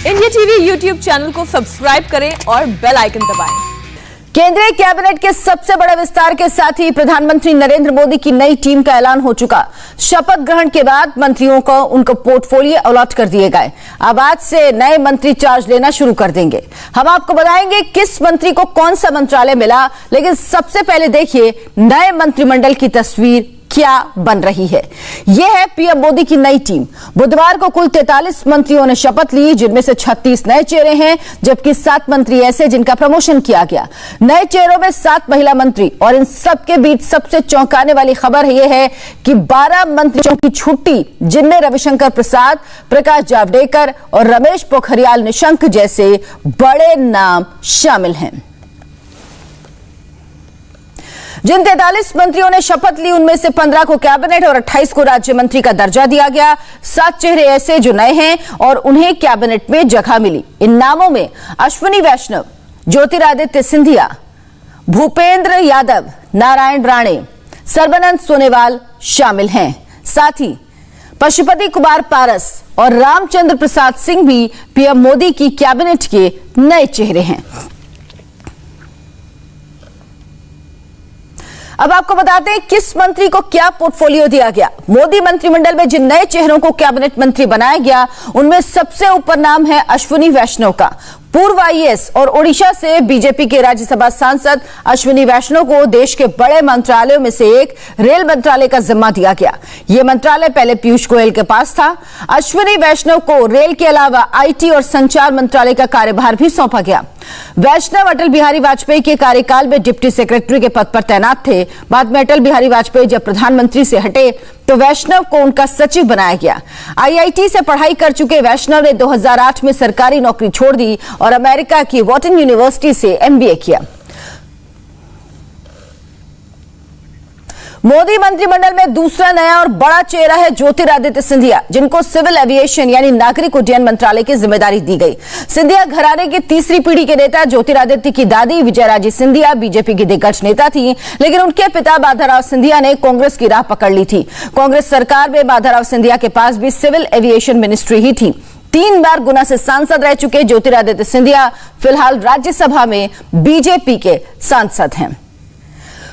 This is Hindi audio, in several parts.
इंडिया टीवी यूट्यूब चैनल को सब्सक्राइब करें और बेल आइकन दबाएं। केंद्रीय कैबिनेट के सबसे बड़े विस्तार के साथ ही प्रधानमंत्री नरेंद्र मोदी की नई टीम का ऐलान हो चुका। शपथ ग्रहण के बाद मंत्रियों को उनको पोर्टफोलियो अलॉट कर दिए गए। अब आज से नए मंत्री चार्ज लेना शुरू कर देंगे। हम आपको बताएंगे किस मंत्री को कौन सा मंत्रालय मिला, लेकिन सबसे पहले देखिए नए मंत्रिमंडल की तस्वीर क्या बन रही है। यह है पीएम मोदी की नई टीम। बुधवार को कुल 43 मंत्रियों ने शपथ ली, जिनमें से 36 नए चेहरे हैं, जबकि 7 मंत्री ऐसे जिनका प्रमोशन किया गया। नए चेहरों में 7 महिला मंत्री, और इन सबके बीच सबसे चौंकाने वाली खबर यह है कि 12 मंत्रियों की छुट्टी, जिनमें रविशंकर प्रसाद, प्रकाश जावड़ेकर और रमेश पोखरियाल निशंक जैसे बड़े नाम शामिल हैं। जिन 43 मंत्रियों ने शपथ ली, उनमें से 15 को कैबिनेट और 28 को राज्य मंत्री का दर्जा दिया गया। 7 चेहरे ऐसे जो नए हैं और उन्हें कैबिनेट में जगह मिली। इन नामों में अश्विनी वैष्णव, ज्योतिरादित्य सिंधिया, भूपेंद्र यादव, नारायण राणे, सर्बानंद सोनोवाल शामिल हैं। साथ ही पशुपति कुमार पारस और रामचंद्र प्रसाद सिंह भी पीएम मोदी की कैबिनेट के नए चेहरे हैं। अब आपको बताते हैं किस मंत्री को क्या पोर्टफोलियो दिया गया। मोदी मंत्रिमंडल में जिन नए चेहरों को कैबिनेट मंत्री बनाया गया, उनमें सबसे ऊपर नाम है अश्विनी वैष्णव का। पूर्व आईएएस और ओडिशा से बीजेपी के राज्यसभा सांसद अश्विनी वैष्णव को देश के बड़े मंत्रालयों में से एक रेल मंत्रालय का जिम्मा दिया गया। यह मंत्रालय पहले पीयूष गोयल के पास था। अश्विनी वैष्णव को रेल के अलावा आईटी और संचार मंत्रालय का कार्यभार भी सौंपा गया। वैष्णव अटल बिहारी वाजपेयी के कार्यकाल में डिप्टी सेक्रेटरी के पद पर तैनात थे। बाद में अटल बिहारी वाजपेयी जब प्रधानमंत्री से हटे तो वैष्णव को उनका सचिव बनाया गया। आईआईटी से पढ़ाई कर चुके वैष्णव ने 2008 में सरकारी नौकरी छोड़ दी और अमेरिका की वॉटन यूनिवर्सिटी से एमबीए किया। मोदी मंत्रिमंडल में दूसरा नया और बड़ा चेहरा है ज्योतिरादित्य सिंधिया, जिनको सिविल एविएशन यानी नागरिक उड्डयन मंत्रालय की जिम्मेदारी दी गई। सिंधिया घराने की तीसरी पीढ़ी के नेता। ज्योतिरादित्य की दादी विजयराजे सिंधिया बीजेपी की दिग्गज नेता थी, लेकिन उनके पिता माधवराव सिंधिया ने कांग्रेस की राह पकड़ ली थी। कांग्रेस सरकार में माधवराव सिंधिया के पास भी सिविल एविएशन मिनिस्ट्री ही थी। 3 बार गुना से सांसद रह चुके ज्योतिरादित्य सिंधिया फिलहाल राज्यसभा में बीजेपी के सांसद हैं।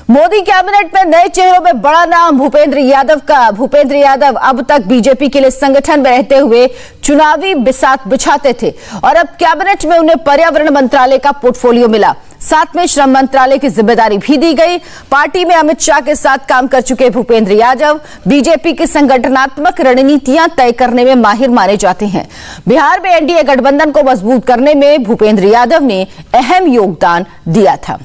मोदी कैबिनेट में नए चेहरों में बड़ा नाम भूपेंद्र यादव का। भूपेंद्र यादव अब तक बीजेपी के लिए संगठन में रहते हुए चुनावी बिसात बिछाते थे और अब कैबिनेट में उन्हें पर्यावरण मंत्रालय का पोर्टफोलियो मिला। साथ में श्रम मंत्रालय की जिम्मेदारी भी दी गई। पार्टी में अमित शाह के साथ काम कर चुके भूपेंद्र यादव बीजेपी की संगठनात्मक रणनीतियां तय करने में माहिर माने जाते हैं। बिहार में एनडीए गठबंधन को मजबूत करने में भूपेंद्र यादव ने अहम योगदान दिया था।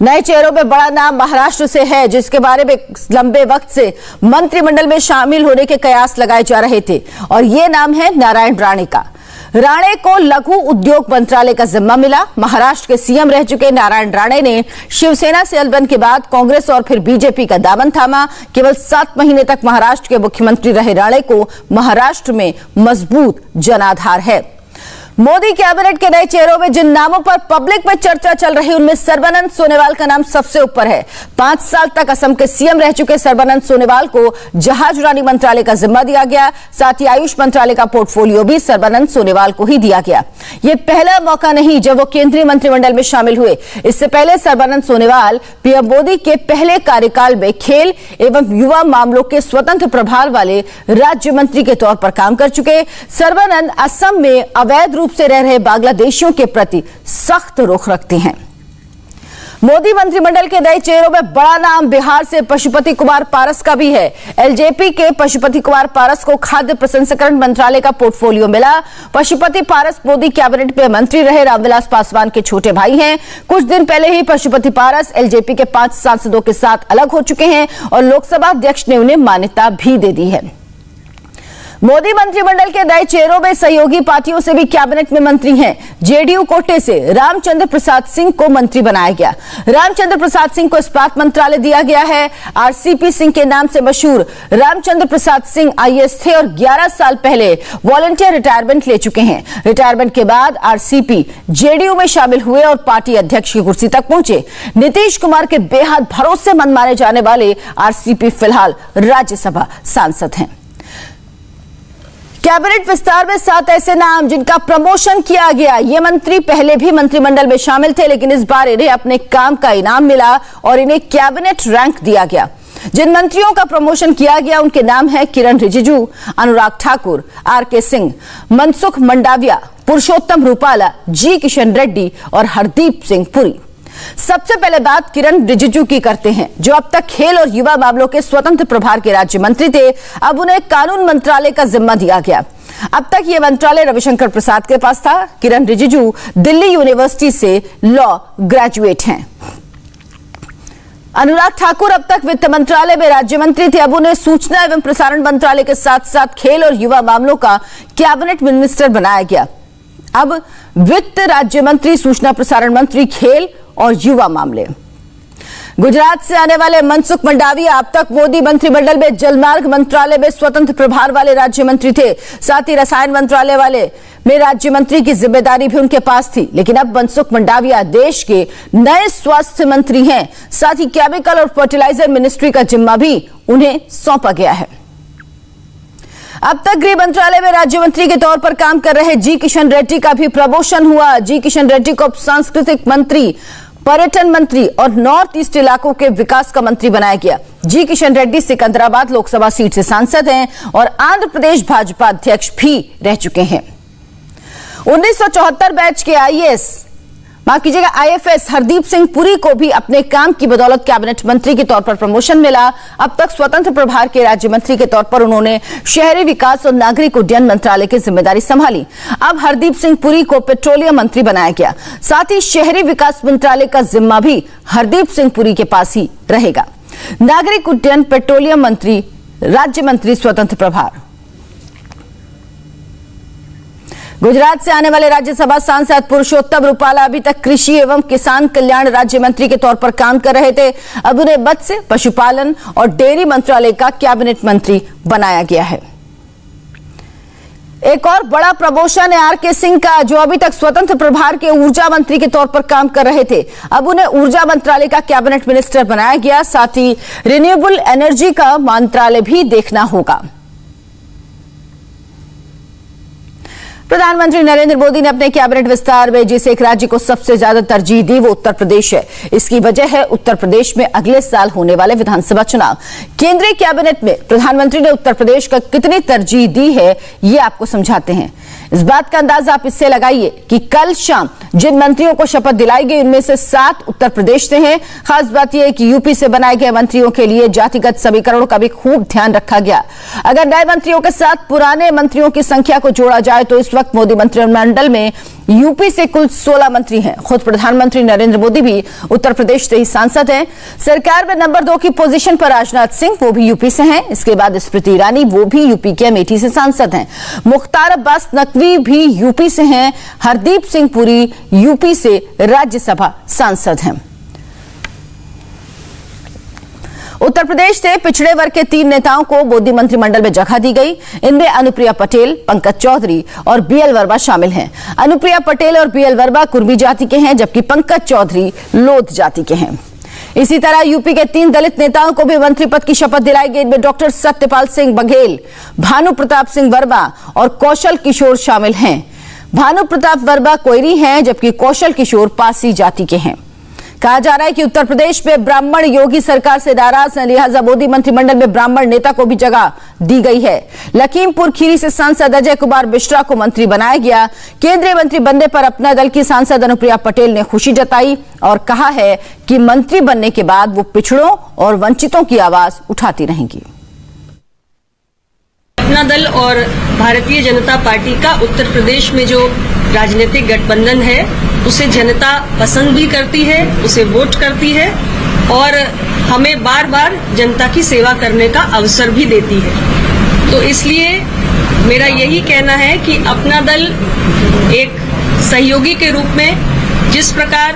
नए चेहरों में बड़ा नाम महाराष्ट्र से है, जिसके बारे में लंबे वक्त से मंत्रिमंडल में शामिल होने के कयास लगाए जा रहे थे, और ये नाम है नारायण राणे का। राणे को लघु उद्योग मंत्रालय का जिम्मा मिला। महाराष्ट्र के सीएम रह चुके नारायण राणे ने शिवसेना से अलबन के बाद कांग्रेस और फिर बीजेपी का दामन थामा। केवल 7 महीने तक महाराष्ट्र के मुख्यमंत्री रहे राणे को महाराष्ट्र में मजबूत जनाधार है। मोदी कैबिनेट के नए चेहरों में जिन नामों पर पब्लिक में चर्चा चल रही, उनमें सर्बानंद सोनोवाल का नाम सबसे ऊपर है। 5 साल तक असम के सीएम रह चुके सर्बानंद सोनोवाल को जहाज उड़ानी मंत्रालय का जिम्मा दिया गया। साथ ही आयुष मंत्रालय का पोर्टफोलियो भी सर्बानंद सोनोवाल को ही दिया गया। यह पहला मौका नहीं जब वो केंद्रीय मंत्रिमंडल में शामिल हुए। इससे पहले सर्बानंद सोनोवाल पीएम मोदी के पहले कार्यकाल में खेल एवं युवा मामलों के स्वतंत्र प्रभार वाले राज्य मंत्री के तौर पर काम कर चुके। सर्बानंद असम में अवैध रूप से रह रहे बांग्लादेशियों के प्रति सख्त रुख रखते हैं। मोदी मंत्रिमंडल के नए चेहरों में बड़ा नाम बिहार से पशुपति कुमार पारस का भी है। एलजेपी के पशुपति कुमार पारस को खाद्य प्रसंस्करण मंत्रालय का पोर्टफोलियो मिला। पशुपति पारस मोदी कैबिनेट में मंत्री रहे रामविलास पासवान के छोटे भाई हैं। कुछ दिन पहले ही पशुपति पारस एलजेपी के 5 सांसदों के साथ अलग हो चुके हैं और लोकसभा अध्यक्ष ने उन्हें मान्यता भी दे दी है। मोदी मंत्रिमंडल के नए चेहरों में सहयोगी पार्टियों से भी कैबिनेट में मंत्री हैं। जेडीयू कोटे से रामचंद्र प्रसाद सिंह को मंत्री बनाया गया। रामचंद्र प्रसाद सिंह को इस्पात मंत्रालय दिया गया है। आरसीपी सिंह के नाम से मशहूर रामचंद्र प्रसाद सिंह आईएएस थे और 11 साल पहले वॉलंटियर रिटायरमेंट ले चुके हैं। रिटायरमेंट के बाद आरसीपी जेडीयू में शामिल हुए और पार्टी अध्यक्ष की कुर्सी तक पहुंचे। नीतीश कुमार के बेहद भरोसेमंद माने जाने वाले आरसीपी फिलहाल राज्यसभा सांसद हैं। कैबिनेट विस्तार में 7 ऐसे नाम जिनका प्रमोशन किया गया। ये मंत्री पहले भी मंत्रिमंडल में शामिल थे, लेकिन इस बार इन्हें अपने काम का इनाम मिला और इन्हें कैबिनेट रैंक दिया गया। जिन मंत्रियों का प्रमोशन किया गया उनके नाम है किरण रिजिजू, अनुराग ठाकुर, आर.के. सिंह, मनसुख मंडाविया, पुरुषोत्तम रूपाला, जी किशन रेड्डी और हरदीप सिंह पुरी। सबसे पहले बात किरण रिजिजू की करते हैं, जो अब तक खेल और युवा मामलों के स्वतंत्र प्रभार के राज्य मंत्री थे। अब उन्हें कानून मंत्रालय का जिम्मा दिया गया। अब तक यह मंत्रालय रविशंकर प्रसाद के पास था। किरण रिजिजू दिल्ली यूनिवर्सिटी से लॉ ग्रेजुएट हैं। अनुराग ठाकुर अब तक वित्त मंत्रालय में राज्य मंत्री थे। अब उन्हें सूचना एवं प्रसारण मंत्रालय के साथ साथ खेल और युवा मामलों का कैबिनेट मिनिस्टर बनाया गया। अब वित्त राज्य मंत्री, सूचना प्रसारण मंत्री, खेल और युवा मामले। गुजरात से आने वाले मनसुख मंडाविया अब तक मोदी मंत्रिमंडल में जलमार्ग मंत्रालय में स्वतंत्र प्रभार वाले राज्य मंत्री थे। साथ ही रसायन मंत्रालय वाले में राज्य मंत्री की जिम्मेदारी भी उनके पास थी। लेकिन अब मनसुख मंडाविया देश के नए स्वास्थ्य मंत्री हैं। साथ ही केमिकल और फर्टिलाइजर मिनिस्ट्री का जिम्मा भी उन्हें सौंपा गया है। अब तक गृह मंत्रालय में राज्य मंत्री के तौर पर काम कर रहे जी किशन रेड्डी का भी प्रमोशन हुआ। जी किशन रेड्डी को सांस्कृतिक मंत्री, पर्यटन मंत्री और नॉर्थ ईस्ट इलाकों के विकास का मंत्री बनाया गया। जी किशन रेड्डी सिकंदराबाद लोकसभा सीट से सांसद हैं और आंध्र प्रदेश भाजपा अध्यक्ष भी रह चुके हैं। 1974 बैच के आईएफएस हरदीप सिंह पुरी को भी अपने काम की बदौलत कैबिनेट मंत्री के तौर पर प्रमोशन मिला। अब तक स्वतंत्र प्रभार के राज्य मंत्री के तौर पर उन्होंने शहरी विकास और नागरिक उड्डयन मंत्रालय की जिम्मेदारी संभाली। अब हरदीप सिंह पुरी को पेट्रोलियम मंत्री बनाया गया। साथ ही शहरी विकास मंत्रालय का जिम्मा भी हरदीप सिंह पुरी के पास ही रहेगा। नागरिक उड्डयन, पेट्रोलियम मंत्री, राज्य मंत्री, स्वतंत्र प्रभार। गुजरात से आने वाले राज्यसभा सांसद पुरुषोत्तम रूपाला अभी तक कृषि एवं किसान कल्याण राज्य मंत्री के तौर पर काम कर रहे थे। अब उन्हें मत्स्य, पशुपालन और डेयरी मंत्रालय का कैबिनेट मंत्री बनाया गया है। एक और बड़ा प्रमोशन है आर.के. सिंह का, जो अभी तक स्वतंत्र प्रभार के ऊर्जा मंत्री के तौर पर काम कर रहे थे। अब उन्हें ऊर्जा मंत्रालय का कैबिनेट मिनिस्टर बनाया गया। साथ ही रिन्यूएबल एनर्जी का मंत्रालय भी देखना होगा। प्रधानमंत्री नरेंद्र मोदी ने अपने कैबिनेट विस्तार में जिस एक राज्य को सबसे ज्यादा तरजीह दी वो उत्तर प्रदेश है। इसकी वजह है उत्तर प्रदेश में अगले साल होने वाले विधानसभा चुनाव। केंद्रीय कैबिनेट में प्रधानमंत्री ने उत्तर प्रदेश का कितनी तरजीह दी है ये आपको समझाते हैं। इस बात का अंदाजा आप इससे लगाइए कि कल शाम जिन मंत्रियों को शपथ दिलाई गई उनमें से 7 उत्तर प्रदेश से हैं। खास बात यह है कि यूपी से बनाए गए मंत्रियों के लिए जातिगत समीकरणों का भी खूब ध्यान रखा गया। अगर नए मंत्रियों के साथ पुराने मंत्रियों की संख्या को जोड़ा जाए तो इस वक्त मोदी मंत्रिमंडल में यूपी से कुल 16 मंत्री हैं। खुद प्रधानमंत्री नरेंद्र मोदी भी उत्तर प्रदेश से ही सांसद हैं। सरकार में नंबर 2 की पोजीशन पर राजनाथ सिंह, वो भी यूपी से हैं। इसके बाद स्मृति ईरानी, वो भी यूपी के अमेठी से सांसद हैं। मुख्तार अब्बास नकवी भी यूपी से हैं। हरदीप सिंह पुरी यूपी से राज्यसभा सांसद हैं। उत्तर प्रदेश से पिछड़े वर्ग के 3 नेताओं को मोदी मंत्रिमंडल में जगह दी गई। इनमें अनुप्रिया पटेल, पंकज चौधरी और बीएल वर्मा शामिल हैं। अनुप्रिया पटेल और बीएल वर्मा कुर्मी जाति के हैं, जबकि पंकज चौधरी लोध जाति के हैं। इसी तरह यूपी के 3 दलित नेताओं को भी मंत्री पद की शपथ दिलाई गई। इनमें डॉक्टर सत्यपाल सिंह बघेल, भानु प्रताप सिंह वर्मा और कौशल किशोर शामिल हैं। भानु प्रताप वर्मा कोयरी हैं, जबकि कौशल किशोर पासी जाति के हैं। कहा जा रहा है कि उत्तर प्रदेश में ब्राह्मण योगी सरकार से नाराज हैं, लिहाजा मोदी मंत्रिमंडल में ब्राह्मण नेता को भी जगह दी गई है। लखीमपुर खीरी से सांसद अजय कुमार मिश्रा को मंत्री बनाया गया। केंद्रीय मंत्री बनने पर अपना दल की सांसद अनुप्रिया पटेल ने खुशी जताई और कहा है कि मंत्री बनने के बाद वो पिछड़ों और वंचितों की आवाज उठाती रहेंगी। अपना दल और भारतीय जनता पार्टी का उत्तर प्रदेश में जो राजनीतिक गठबंधन है उसे जनता पसंद भी करती है, उसे वोट करती है और हमें बार बार जनता की सेवा करने का अवसर भी देती है। तो इसलिए मेरा यही कहना है कि अपना दल एक सहयोगी के रूप में जिस प्रकार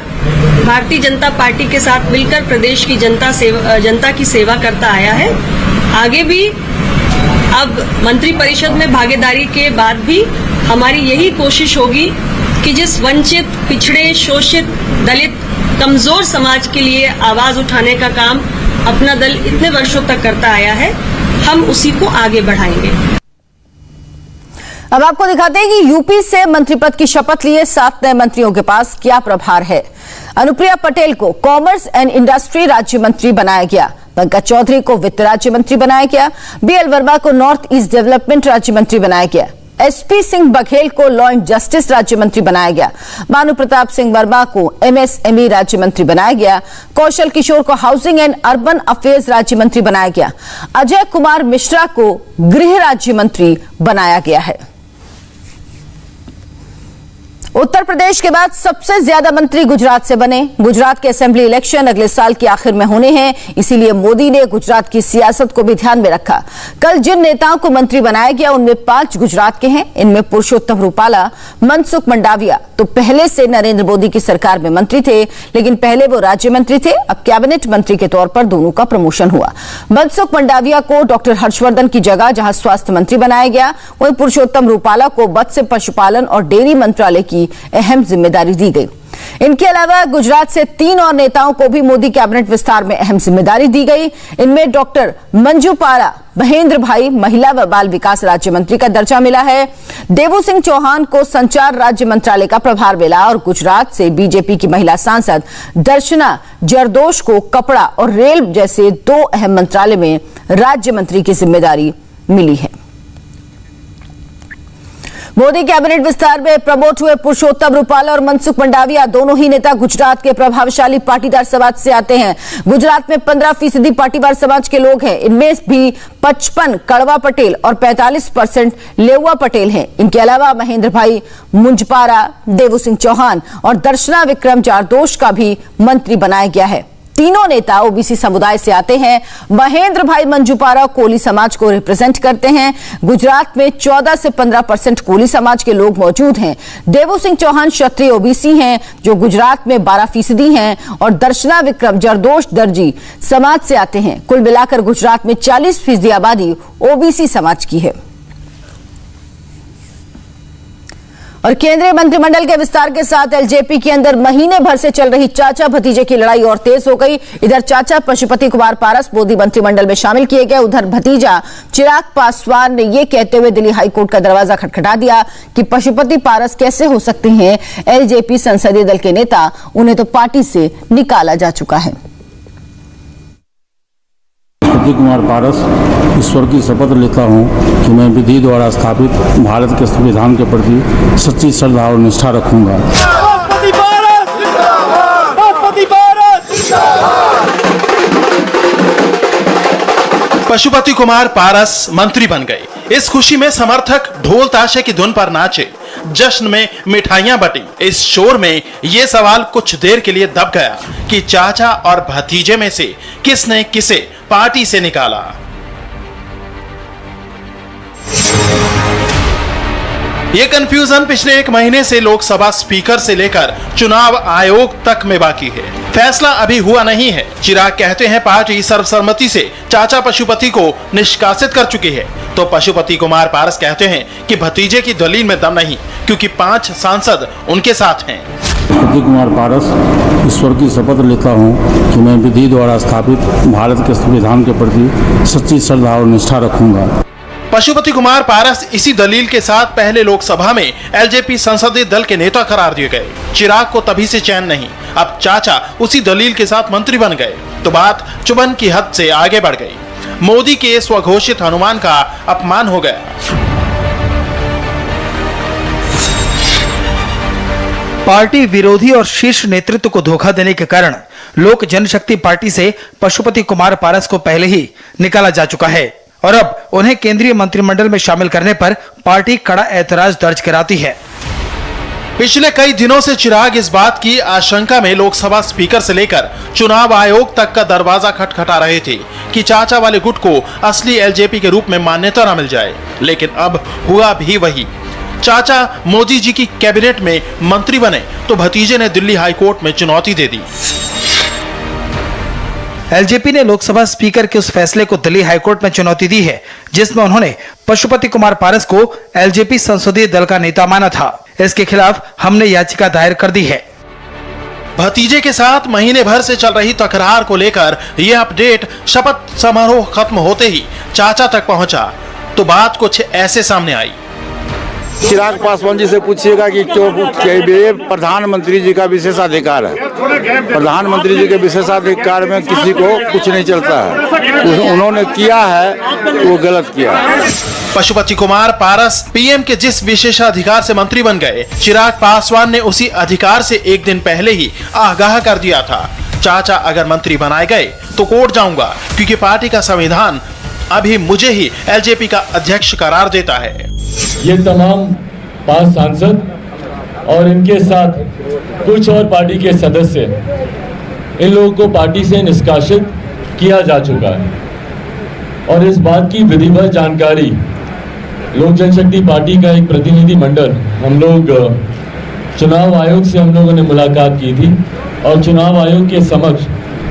भारतीय जनता पार्टी के साथ मिलकर प्रदेश की जनता की सेवा करता आया है, आगे भी अब मंत्री परिषद में भागीदारी के बाद भी हमारी यही कोशिश होगी कि जिस वंचित, पिछड़े, शोषित, दलित, कमजोर समाज के लिए आवाज उठाने का काम अपना दल इतने वर्षों तक करता आया है, हम उसी को आगे बढ़ाएंगे। अब आपको दिखाते हैं कि यूपी से मंत्री पद की शपथ लिए 7 नए मंत्रियों के पास क्या प्रभार है। अनुप्रिया पटेल को कॉमर्स एंड इंडस्ट्री राज्य मंत्री बनाया गया। पंकज चौधरी को वित्त राज्य मंत्री बनाया गया। बीएल वर्मा को नॉर्थ ईस्ट डेवलपमेंट राज्य मंत्री बनाया गया। एसपी सिंह बघेल को लॉ एंड जस्टिस राज्य मंत्री बनाया गया। भानु प्रताप सिंह वर्मा को एमएसएमई राज्य मंत्री बनाया गया। कौशल किशोर को हाउसिंग एंड अर्बन अफेयर्स राज्य मंत्री बनाया गया। अजय कुमार मिश्रा को गृह राज्य मंत्री बनाया गया है। उत्तर प्रदेश के बाद सबसे ज्यादा मंत्री गुजरात से बने। गुजरात के असेंबली इलेक्शन अगले साल के आखिर में होने हैं, इसीलिए मोदी ने गुजरात की सियासत को भी ध्यान में रखा। कल जिन नेताओं को मंत्री बनाया गया उनमें 5 गुजरात के हैं। इनमें पुरुषोत्तम रूपाला, मनसुख मंडाविया तो पहले से नरेंद्र मोदी की सरकार में मंत्री थे, लेकिन पहले वो राज्य मंत्री थे। अब कैबिनेट मंत्री के तौर पर दोनों का प्रमोशन हुआ। मनसुख मंडाविया को डॉक्टर हर्षवर्धन की जगह जहां स्वास्थ्य मंत्री बनाया गया, वहीं पुरुषोत्तम रूपाला को मत्स्य पशुपालन और डेयरी मंत्रालय की अहम जिम्मेदारी दी गई। इनके अलावा गुजरात से 3 और नेताओं को भी मोदी कैबिनेट विस्तार में अहम जिम्मेदारी दी गई। इनमें डॉक्टर मंजू पारा महेंद्र भाई महिला व बाल विकास राज्य मंत्री का दर्जा मिला है। देवू सिंह चौहान को संचार राज्य मंत्रालय का प्रभार मिला और गुजरात से बीजेपी की महिला सांसद दर्शना जरदोश को कपड़ा और रेल जैसे 2 अहम मंत्रालय में राज्य मंत्री की जिम्मेदारी मिली है। मोदी कैबिनेट विस्तार में प्रमोट हुए पुरुषोत्तम रूपाला और मनसुख मंडाविया दोनों ही नेता गुजरात के प्रभावशाली पाटीदार समाज से आते हैं। गुजरात में 15% पाटीदार समाज के लोग हैं। इनमें भी 55 कड़वा पटेल और 45% लेउआ पटेल हैं। इनके अलावा महेंद्र भाई मुंजपारा, देवू सिंह चौहान और दर्शना विक्रम जारदोश का भी मंत्री बनाया गया है। तीनों नेता ओबीसी समुदाय से आते हैं। महेंद्र भाई मंजूपारा कोली समाज को रिप्रेजेंट करते हैं। गुजरात में 14 से 15% कोली समाज के लोग मौजूद हैं। देवू सिंह चौहान क्षत्रिय ओबीसी हैं जो गुजरात में 12% हैं और दर्शना विक्रम जरदोश दर्जी समाज से आते हैं। कुल मिलाकर गुजरात में 40% आबादी ओबीसी समाज की है। और केंद्रीय मंत्रिमंडल के विस्तार के साथ एलजेपी के अंदर महीने भर से चल रही चाचा भतीजे की लड़ाई और तेज हो गई। इधर चाचा पशुपति कुमार पारस मोदी मंत्रिमंडल में शामिल किए गए। उधर भतीजा चिराग पासवान ने यह कहते हुए दिल्ली हाईकोर्ट का दरवाजा खटखटा दिया कि पशुपति पारस कैसे हो सकते हैं एलजेपी संसदीय दल के नेता, उन्हें तो पार्टी से निकाला जा चुका है। पशुपति कुमार पारस ईश्वर की शपथ लेता हूं कि मैं विधि द्वारा स्थापित भारत के संविधान के प्रति सच्ची श्रद्धा और निष्ठा रखूंगा। पशुपति कुमार पारस मंत्री बन गए। इस खुशी में समर्थक ढोल ताशे की धुन पर नाचे, जश्न में मिठाइयां बटी। इस शोर में यह सवाल कुछ देर के लिए दब गया कि चाचा और भतीजे में से किसने किसे पार्टी से निकाला। ये कंफ्यूजन पिछले 1 महीने से लोकसभा स्पीकर से लेकर चुनाव आयोग तक में बाकी है। फैसला अभी हुआ नहीं है। चिराग कहते हैं पार्टी सर्वसम्मति से चाचा पशुपति को निष्कासित कर चुकी है, तो पशुपति कुमार पारस कहते हैं कि भतीजे की दलील में दम नहीं, क्योंकि 5 सांसद उनके साथ हैं। पशुपति कुमार पारस ईश्वर की शपथ लेता हूं कि मैं विधि द्वारा स्थापित भारत के संविधान के प्रति सच्ची श्रद्धा और निष्ठा रखूंगा। पशुपति कुमार पारस इसी दलील के साथ पहले लोकसभा में एलजेपी संसदीय दल के नेता करार दिए गए। चिराग को तभी से चैन नहीं। अब चाचा उसी दलील के साथ मंत्री बन गए तो बात चुभन की हद से आगे बढ़ गई। मोदी के स्वघोषित अनुमान का अपमान हो गया। पार्टी विरोधी और शीर्ष नेतृत्व को धोखा देने के कारण लोक जनशक्ति पार्टी से पशुपति कुमार पारस को पहले ही निकाला जा चुका है और अब उन्हें केंद्रीय मंत्रिमंडल में शामिल करने पर पार्टी कड़ा ऐतराज दर्ज कराती है। पिछले कई दिनों से चिराग इस बात की आशंका में लोकसभा स्पीकर से लेकर चुनाव आयोग तक का दरवाजा खटखटा रहे थे कि चाचा वाले गुट को असली एलजेपी के रूप में मान्यता न मिल जाए। लेकिन अब हुआ भी वही। चाचा मोदी जी की कैबिनेट में मंत्री बने तो भतीजे ने दिल्ली हाईकोर्ट में चुनौती दे दी। एलजेपी ने लोकसभा स्पीकर के उस फैसले को दिल्ली हाईकोर्ट में चुनौती दी है जिसमें उन्होंने पशुपति कुमार पारस को एलजेपी संसदीय दल का नेता माना था। इसके खिलाफ हमने याचिका दायर कर दी है। भतीजे के साथ महीने भर से चल रही तकरार को लेकर यह अपडेट शपथ समारोह खत्म होते ही चाचा तक पहुंचा तो बात कुछ ऐसे सामने आई। चिराग पासवान जी से पूछिएगा कि ये प्रधानमंत्री जी का विशेषाधिकार है। प्रधानमंत्री जी के विशेषाधिकार में किसी को कुछ नहीं चलता है। उन्होंने किया है वो गलत किया है। पशुपति कुमार पारस पीएम के जिस विशेषाधिकार से मंत्री बन गए, चिराग पासवान ने उसी अधिकार से एक दिन पहले ही आगाह कर दिया था, चाचा अगर मंत्री बनाए गए तो कोर्ट जाऊंगा, क्योंकि पार्टी का संविधान अभी मुझे ही एलजेपी का अध्यक्ष करार देता है। ये तमाम 5 सांसद और इनके साथ कुछ और पार्टी के सदस्य, इन लोगों को पार्टी से निष्कासित किया जा चुका है और इस बात की विधिवत जानकारी लोक जनशक्ति पार्टी का एक प्रतिनिधि मंडल, हम लोग चुनाव आयोग से हम लोगों ने मुलाकात की थी और चुनाव आयोग के समक्ष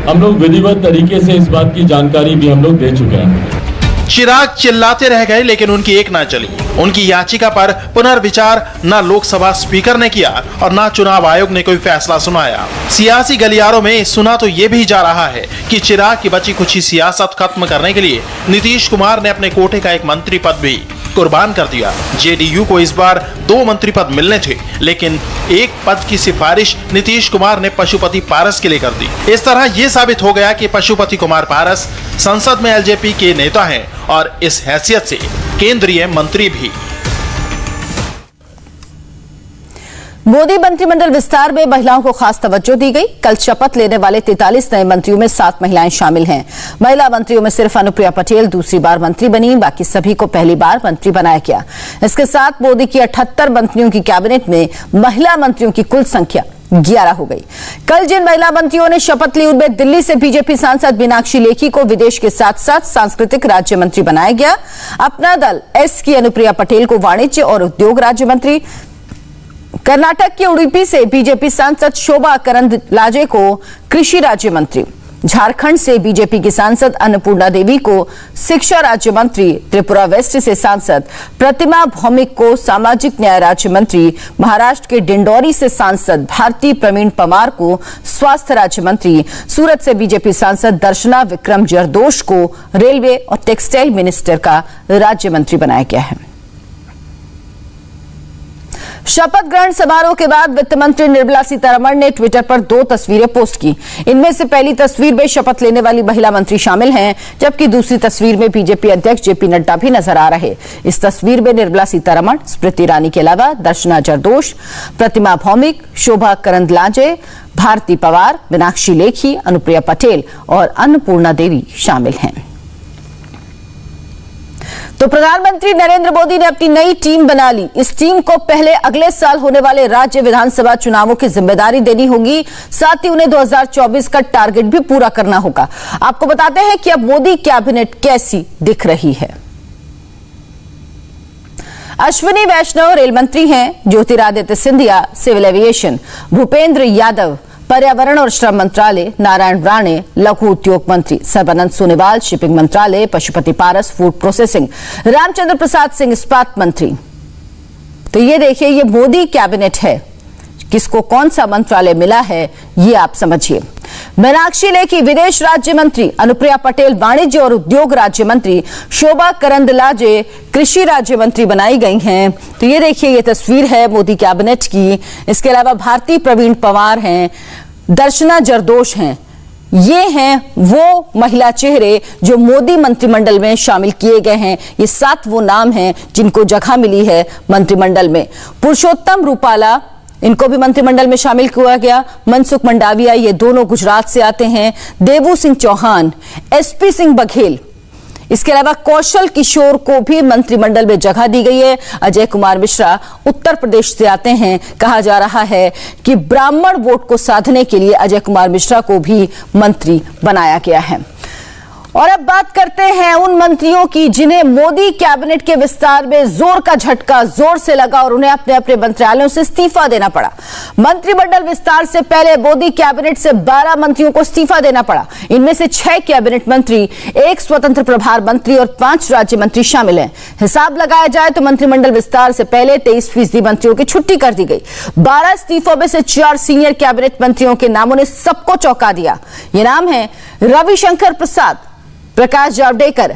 हम लोग विधिवत तरीके से इस बात की जानकारी भी हम लोग दे चुके हैं। चिराग चिल्लाते रह गए, लेकिन उनकी एक ना चली। उनकी याचिका पर पुनर्विचार न लोकसभा स्पीकर ने किया और न चुनाव आयोग ने कोई फैसला सुनाया। सियासी गलियारों में सुना तो ये भी जा रहा है कि चिराग की बची कुछ सियासत खत्म करने के लिए नीतीश कुमार ने अपने कोटे का एक मंत्री पद भी कुर्बान कर दिया। जेडीयू को इस बार 2 मंत्री पद मिलने थे, लेकिन एक पद की सिफारिश नीतीश कुमार ने पशुपति पारस के लिए कर दी। इस तरह यह साबित हो गया कि पशुपति कुमार पारस संसद में एलजेपी के नेता हैं और इस हैसियत से केंद्रीय मंत्री भी। मोदी मंत्रिमंडल विस्तार में महिलाओं को खास तवज्जो दी गई। कल शपथ लेने वाले 43 नए मंत्रियों में 7 महिलाएं शामिल हैं। महिला मंत्रियों में सिर्फ अनुप्रिया पटेल दूसरी बार मंत्री बनी, बाकी सभी को पहली बार मंत्री बनाया गया। इसके साथ मोदी की 78 मंत्रियों की कैबिनेट में महिला मंत्रियों की कुल संख्या 11 हो गई। कल जिन महिला मंत्रियों ने शपथ ली उनमें दिल्ली से बीजेपी सांसद मीनाक्षी लेखी को विदेश के साथ साथ सांस्कृतिक राज्य मंत्री बनाया गया। अपना दल एस की अनुप्रिया पटेल को वाणिज्य और उद्योग राज्य मंत्री, कर्नाटक के उडुपी से बीजेपी सांसद शोभा करंदलाजे को कृषि राज्य मंत्री, झारखंड से बीजेपी की सांसद अन्नपूर्णा देवी को शिक्षा राज्य मंत्री, त्रिपुरा वेस्ट से सांसद प्रतिमा भौमिक को सामाजिक न्याय राज्य मंत्री, महाराष्ट्र के डिंडौरी से सांसद भारती प्रवीण पवार को स्वास्थ्य राज्य मंत्री, सूरत से बीजेपी सांसद दर्शना विक्रम जरदोश को रेलवे और टेक्सटाइल मिनिस्टर का राज्य मंत्री बनाया गया है। शपथ ग्रहण समारोह के बाद वित्त मंत्री निर्मला सीतारमण ने ट्विटर पर 2 तस्वीरें पोस्ट की। इनमें से पहली तस्वीर में शपथ लेने वाली महिला मंत्री शामिल हैं, जबकि दूसरी तस्वीर में बीजेपी अध्यक्ष जेपी नड्डा भी नजर आ रहे। इस तस्वीर में निर्मला सीतारमण, स्मृति ईरानी के अलावा दर्शना जरदोश, प्रतिमा भौमिक, शोभा करंदलाजे, भारती पवार, मीनाक्षी लेखी, अनुप्रिया पटेल और अन्नपूर्णा देवी शामिल हैं। तो प्रधानमंत्री नरेंद्र मोदी ने अपनी नई टीम बना ली। इस टीम को पहले अगले साल होने वाले राज्य विधानसभा चुनावों की जिम्मेदारी देनी होगी, साथ ही उन्हें 2024 का टारगेट भी पूरा करना होगा। आपको बताते हैं कि अब मोदी कैबिनेट कैसी दिख रही है। अश्विनी वैष्णव रेल मंत्री हैं, ज्योतिरादित्य सिंधिया सिविल एविएशन, भूपेंद्र यादव पर्यावरण और श्रम मंत्रालय, नारायण राणे लघु उद्योग मंत्री, सर्बानंद सोनोवाल शिपिंग मंत्रालय, पशुपति पारस फूड प्रोसेसिंग, रामचंद्र प्रसाद सिंह इस्पात मंत्री। तो ये देखिए, ये मोदी कैबिनेट है। किसको कौन सा मंत्रालय मिला है ये आप समझिए। मीनाक्षी लेखी विदेश राज्य मंत्री, अनुप्रिया पटेल वाणिज्य और उद्योग राज्य मंत्री, शोभा करंदलाजे कृषि राज्य मंत्री बनाई गई हैं। तो ये देखिए, ये तस्वीर है मोदी कैबिनेट की। इसके अलावा भारती प्रवीण पवार हैं, दर्शना जरदोश हैं। ये हैं वो महिला चेहरे जो मोदी मंत्रिमंडल में शामिल किए गए हैं। ये 7 वो नाम हैं जिनको जगह मिली है मंत्रिमंडल में। पुरुषोत्तम रूपाला, इनको भी मंत्रिमंडल में शामिल किया गया। मनसुख मंडाविया, ये दोनों गुजरात से आते हैं। देवू सिंह चौहान, एसपी सिंह बघेल, इसके अलावा कौशल किशोर को भी मंत्रिमंडल में जगह दी गई है। अजय कुमार मिश्रा उत्तर प्रदेश से आते हैं। कहा जा रहा है कि ब्राह्मण वोट को साधने के लिए अजय कुमार मिश्रा को भी मंत्री बनाया गया है। और अब बात करते हैं उन मंत्रियों की जिन्हें मोदी कैबिनेट के विस्तार में जोर का झटका जोर से लगा और उन्हें अपने अपने मंत्रालयों से इस्तीफा देना पड़ा। मंत्रिमंडल विस्तार से पहले मोदी कैबिनेट से 12 मंत्रियों को इस्तीफा देना पड़ा। इनमें से 6 कैबिनेट मंत्री, 1 स्वतंत्र प्रभार मंत्री और 5 राज्य मंत्री शामिल हैं। हिसाब लगाया जाए तो मंत्रिमंडल विस्तार से पहले 23% मंत्रियों की छुट्टी कर दी गई। 12 इस्तीफों में से 4 सीनियर कैबिनेट मंत्रियों के नामों ने सबको चौंका दिया। ये नाम है रविशंकर प्रसाद, प्रकाश जावड़ेकर,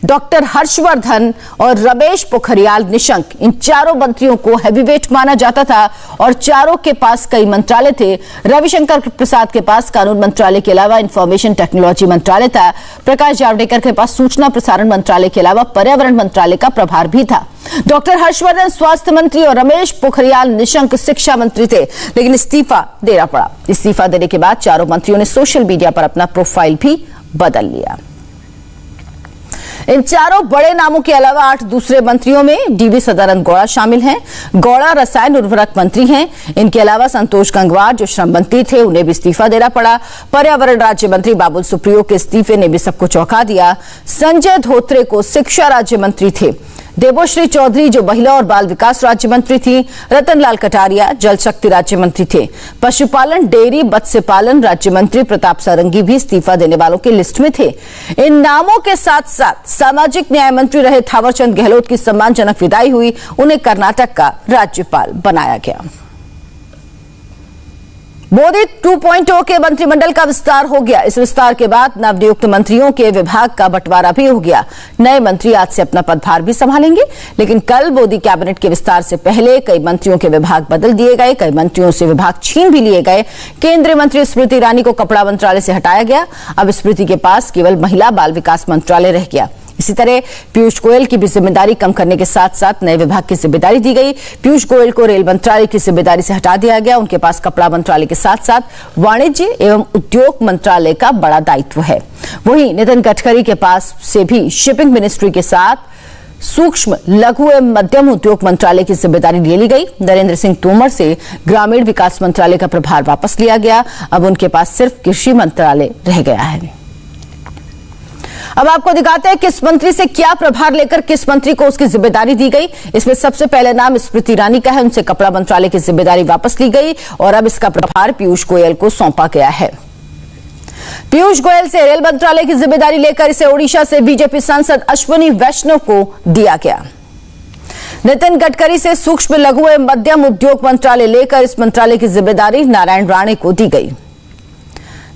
डॉक्टर हर्षवर्धन और रमेश पोखरियाल निशंक, इन चारों मंत्रियों को हैवीवेट माना जाता था और चारों के पास कई मंत्रालय थे। रविशंकर प्रसाद के पास कानून मंत्रालय के अलावा इंफॉर्मेशन टेक्नोलॉजी मंत्रालय था। प्रकाश जावड़ेकर के पास सूचना प्रसारण मंत्रालय के अलावा पर्यावरण मंत्रालय का प्रभार भी था। डॉक्टर हर्षवर्धन स्वास्थ्य मंत्री और रमेश पोखरियाल निशंक शिक्षा मंत्री थे, लेकिन इस्तीफा देना पड़ा। इस्तीफा देने के बाद चारों मंत्रियों ने सोशल मीडिया पर अपना प्रोफाइल भी बदल लिया। इन चारों बड़े नामों के अलावा 8 दूसरे मंत्रियों में डीवी सदानंद गौड़ा शामिल हैं। गौड़ा रसायन उर्वरक मंत्री हैं। इनके अलावा संतोष गंगवार जो श्रम मंत्री थे, उन्हें भी इस्तीफा देना पड़ा। पर्यावरण राज्य मंत्री बाबुल सुप्रियो के इस्तीफे ने भी सबको चौंका दिया। संजय धोत्रे को शिक्षा राज्य मंत्री थे। देवोश्री चौधरी जो महिला और बाल विकास राज्य मंत्री थी। रतनलाल कटारिया जल शक्ति राज्य मंत्री थे। पशुपालन, डेयरी, मत्स्य पालन राज्य मंत्री प्रताप सारंगी भी इस्तीफा देने वालों की लिस्ट में थे। इन नामों के साथ साथ सामाजिक न्याय मंत्री रहे थावरचंद गहलोत की सम्मानजनक विदाई हुई। उन्हें कर्नाटक का राज्यपाल बनाया गया। मोदी 2.0 के मंत्रिमंडल का विस्तार हो गया। इस विस्तार के बाद नवनियुक्त मंत्रियों के विभाग का बंटवारा भी हो गया। नए मंत्री आज से अपना पदभार भी संभालेंगे, लेकिन कल मोदी कैबिनेट के विस्तार से पहले कई मंत्रियों के विभाग बदल दिए गए, कई मंत्रियों से विभाग छीन भी लिए गए। केंद्रीय मंत्री स्मृति ईरानी को कपड़ा मंत्रालय से हटाया गया। अब स्मृति के पास केवल महिला बाल विकास मंत्रालय रह गया। इसी तरह पीयूष गोयल की भी जिम्मेदारी कम करने के साथ साथ नए विभाग की जिम्मेदारी दी गई। पीयूष गोयल को रेल मंत्रालय की जिम्मेदारी से हटा दिया गया। उनके पास कपड़ा मंत्रालय के साथ साथ वाणिज्य एवं उद्योग मंत्रालय का बड़ा दायित्व है। वहीं नितिन गडकरी के पास से भी शिपिंग मिनिस्ट्री के साथ सूक्ष्म, लघु एवं मध्यम उद्योग मंत्रालय की जिम्मेदारी ले ली गई। नरेंद्र सिंह तोमर से ग्रामीण विकास मंत्रालय का प्रभार वापस लिया गया। अब उनके पास सिर्फ कृषि मंत्रालय रह गया है। अब आपको दिखाते हैं किस मंत्री से क्या प्रभार लेकर किस मंत्री को उसकी जिम्मेदारी दी गई। इसमें सबसे पहले नाम स्मृति ईरानी का है। उनसे कपड़ा मंत्रालय की जिम्मेदारी वापस ली गई और अब इसका प्रभार पीयूष गोयल को सौंपा गया है। पीयूष गोयल से रेल मंत्रालय की जिम्मेदारी लेकर इसे ओडिशा से बीजेपी सांसद अश्विनी वैष्णव को दिया गया। नितिन गडकरी से सूक्ष्म, लघु एवं मध्यम उद्योग मंत्रालय लेकर इस मंत्रालय की जिम्मेदारी नारायण राणे को दी गई।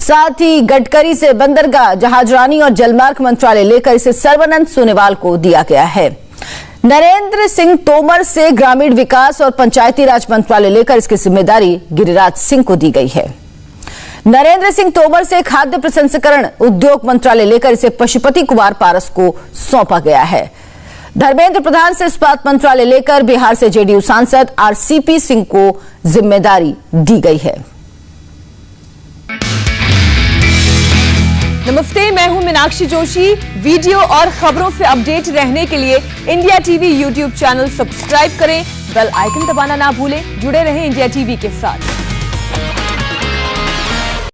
साथ ही गडकरी से बंदरगाह, जहाजरानी और जलमार्ग मंत्रालय लेकर इसे सर्बानंद सोनोवाल को दिया गया है। नरेंद्र सिंह तोमर से ग्रामीण विकास और पंचायती राज मंत्रालय लेकर इसकी जिम्मेदारी गिरिराज सिंह को दी गई है। नरेंद्र सिंह तोमर से खाद्य प्रसंस्करण उद्योग मंत्रालय लेकर इसे पशुपति कुमार पारस को सौंपा गया है। धर्मेंद्र प्रधान से इस्पात मंत्रालय लेकर बिहार से जेडीयू सांसद आरसीपी सिंह को जिम्मेदारी दी गई है। नमस्ते, मैं हूं मीनाक्षी जोशी। वीडियो और खबरों से अपडेट रहने के लिए India TV YouTube channel subscribe करें, बेल आइकन दबाना ना भूलें। जुड़े रहें इंडिया टीवी के साथ।